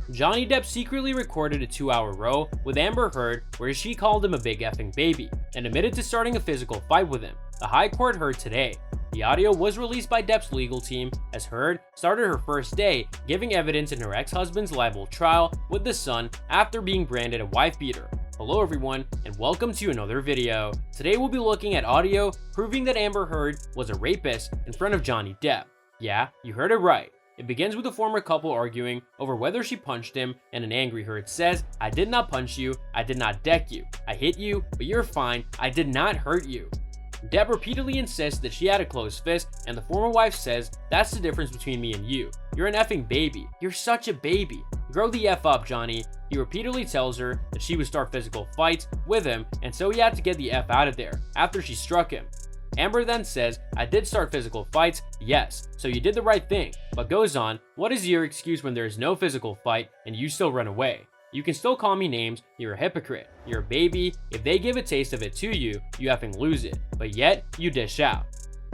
Johnny Depp secretly recorded a 2-hour row with Amber Heard where she called him a big effing baby and admitted to starting a physical fight with him. The High Court heard today. The audio was released by Depp's legal team as Heard started her first day giving evidence in her ex-husband's libel trial with The Sun after being branded a wife beater. Hello everyone and welcome to another video. Today we'll be looking at audio proving that Amber Heard was a rapist in front of Johnny Depp. Yeah, you heard it right. It begins with the former couple arguing over whether she punched him, and an angry Heard says, "I did not punch you, I did not deck you, I hit you, but you're fine, I did not hurt you." Depp repeatedly insists that she had a closed fist, and the former wife says, "That's the difference between me and you. You're an effing baby. You're such a baby. Grow the F up, Johnny." He repeatedly tells her that she would start physical fights with him, and so he had to get the F out of there after she struck him. Amber then says, "I did start physical fights, yes, so you did the right thing," but goes on, "What is your excuse when there is no physical fight and you still run away? You can still call me names, you're a hypocrite, you're a baby, if they give a taste of it to you, you effing lose it, but yet, you dish out."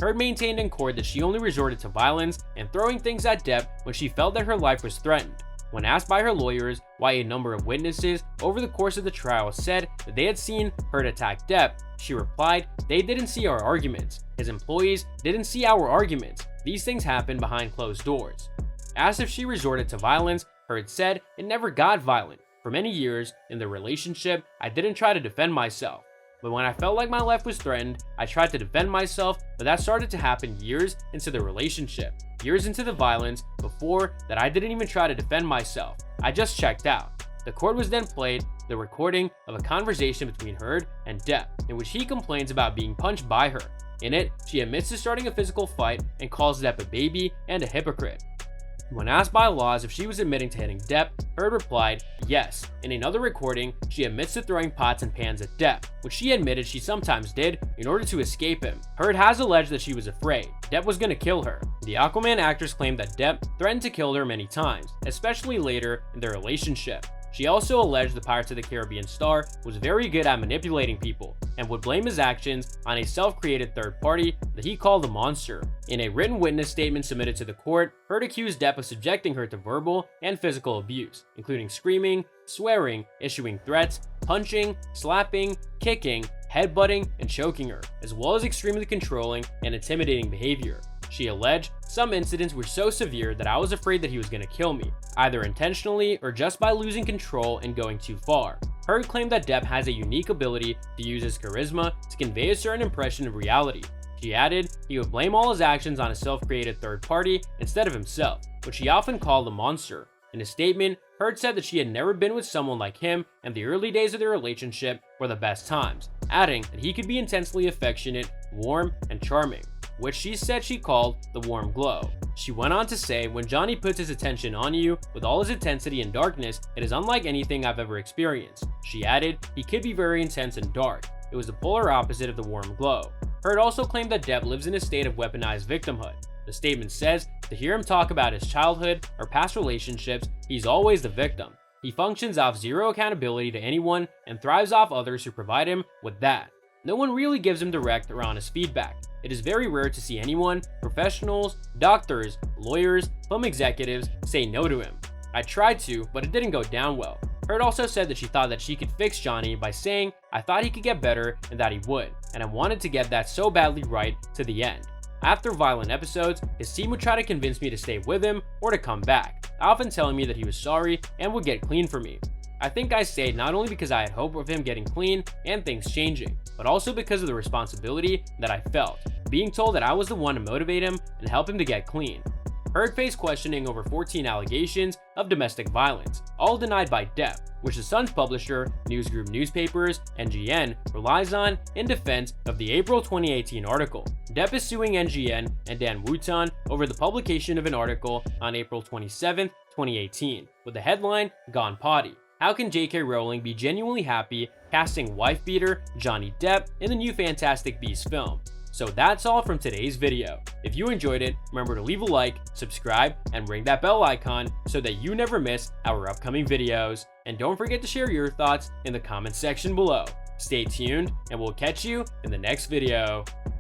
Heard maintained in court that she only resorted to violence and throwing things at Depp when she felt that her life was threatened. When asked by her lawyers why a number of witnesses over the course of the trial said that they had seen Heard attack Depp, she replied, "They didn't see our arguments. His employees didn't see our arguments. These things happen behind closed doors." Asked if she resorted to violence, Heard said, "It never got violent. For many years in the relationship, I didn't try to defend myself. But when I felt like my life was threatened, I tried to defend myself, but that started to happen years into the relationship, years into the violence. Before that, I didn't even try to defend myself. I just checked out." The court was then played the recording of a conversation between Heard and Depp, in which he complains about being punched by her. In it, she admits to starting a physical fight and calls Depp a baby and a hypocrite. When asked by Laws if she was admitting to hitting Depp, Heard replied, "Yes." In another recording, she admits to throwing pots and pans at Depp, which she admitted she sometimes did in order to escape him. Heard has alleged that she was afraid Depp was gonna kill her. The Aquaman actress claimed that Depp threatened to kill her many times, especially later in their relationship. She also alleged the Pirates of the Caribbean star was very good at manipulating people and would blame his actions on a self-created third party that he called the monster. In a written witness statement submitted to the court, Heard accused Depp of subjecting her to verbal and physical abuse, including screaming, swearing, issuing threats, punching, slapping, kicking, headbutting, and choking her, as well as extremely controlling and intimidating behavior. She alleged, "Some incidents were so severe that I was afraid that he was going to kill me, either intentionally or just by losing control and going too far." Heard claimed that Depp has a unique ability to use his charisma to convey a certain impression of reality. She added he would blame all his actions on a self-created third party instead of himself, which she often called the monster. In a statement, Heard said that she had never been with someone like him and the early days of their relationship were the best times, adding that he could be intensely affectionate, warm, and charming, which she said she called the warm glow. She went on to say, "When Johnny puts his attention on you with all his intensity and darkness, it is unlike anything I've ever experienced." She added, "He could be very intense and dark. It was the polar opposite of the warm glow." Heard also claimed that Depp lives in a state of weaponized victimhood. The statement says, to hear him talk about his childhood or past relationships, he's always the victim. He functions off zero accountability to anyone and thrives off others who provide him with that. No one really gives him direct or honest feedback. It is very rare to see anyone, professionals, doctors, lawyers, film executives, say no to him. "I tried to, but it didn't go down well." Heard also said that she thought that she could fix Johnny by saying, "I thought he could get better and that he would, and I wanted to get that so badly right to the end. After violent episodes, his team would try to convince me to stay with him or to come back, often telling me that he was sorry and would get clean for me. I think I stayed not only because I had hope of him getting clean and things changing, but also because of the responsibility that I felt, being told that I was the one to motivate him and help him to get clean." Heard faced questioning over 14 allegations of domestic violence, all denied by Depp, which the Sun's publisher, News Group Newspapers, NGN, relies on in defense of the April 2018 article. Depp is suing NGN and Dan Wooton over the publication of an article on April 27, 2018, with the headline, "Gone Potty. How can J.K. Rowling be genuinely happy casting wife beater Johnny Depp in the new Fantastic Beasts film?" So that's all from today's video. If you enjoyed it, remember to leave a like, subscribe, and ring that bell icon so that you never miss our upcoming videos. And don't forget to share your thoughts in the comments section below. Stay tuned, and we'll catch you in the next video.